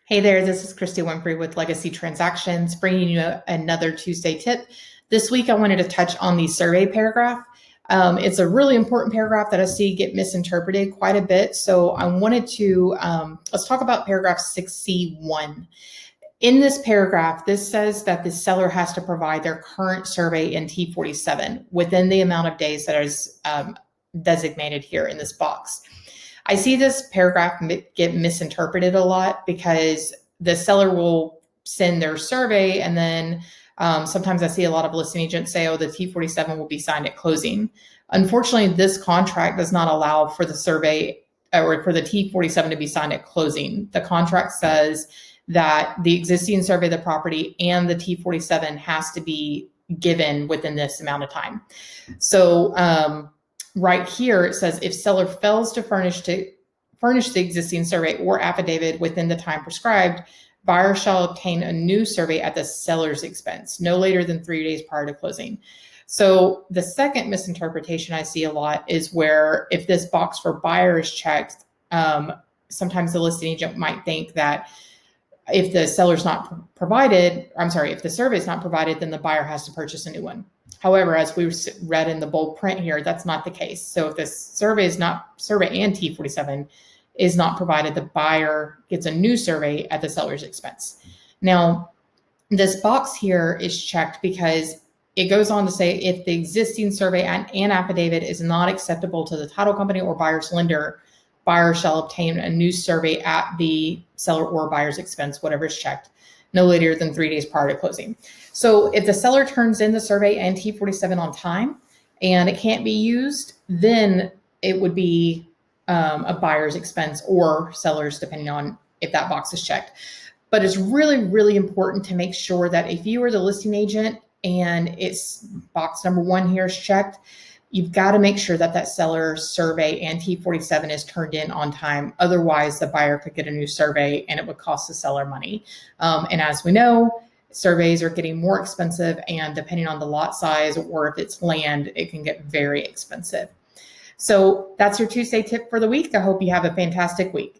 Hey there, this is Christy Winfrey with Legacy Transactions, bringing you another Tuesday tip. This week, I wanted to touch on the survey paragraph. It's a really important paragraph that I see get misinterpreted quite a bit. So I wanted to, let's talk about paragraph 6C1. In this paragraph, this says that the seller has to provide their current survey in T-47 within the amount of days that is designated here in this box. I see this paragraph get misinterpreted a lot because the seller will send their survey and then sometimes I see a lot of listing agents say, oh, the T-47 will be signed at closing. Unfortunately, this contract does not allow for the survey or for the T-47 to be signed at closing. The contract says that the existing survey of the property and the T-47 has to be given within this amount of time. So right here, it says if seller fails to furnish the existing survey or affidavit within the time prescribed, buyer shall obtain a new survey at the seller's expense, no later than 3 days prior to closing. So the second misinterpretation I see a lot is where if this box for buyer is checked, sometimes the listing agent might think that if the seller's not provided, if the survey is not provided, then the buyer has to purchase a new one. However, as we read in the bold print here, that's not the case. So if the survey and T-47 is not provided, the buyer gets a new survey at the seller's expense. Now, this box here is checked because it goes on to say if the existing survey and affidavit is not acceptable to the title company or buyer's lender, buyer shall obtain a new survey at the seller or buyer's expense, whatever is checked, no later than 3 days prior to closing. So if the seller turns in the survey and T-47 on time and it can't be used, then it would be a buyer's expense or seller's, depending on if that box is checked. But it's really, really important to make sure that if you are the listing agent and it's box number 1 here is checked, you've got to make sure that that seller's survey and T-47 is turned in on time. Otherwise, the buyer could get a new survey and it would cost the seller money. And as we know, surveys are getting more expensive, and depending on the lot size or if it's land, it can get very expensive. So that's your Tuesday tip for the week. I hope you have a fantastic week.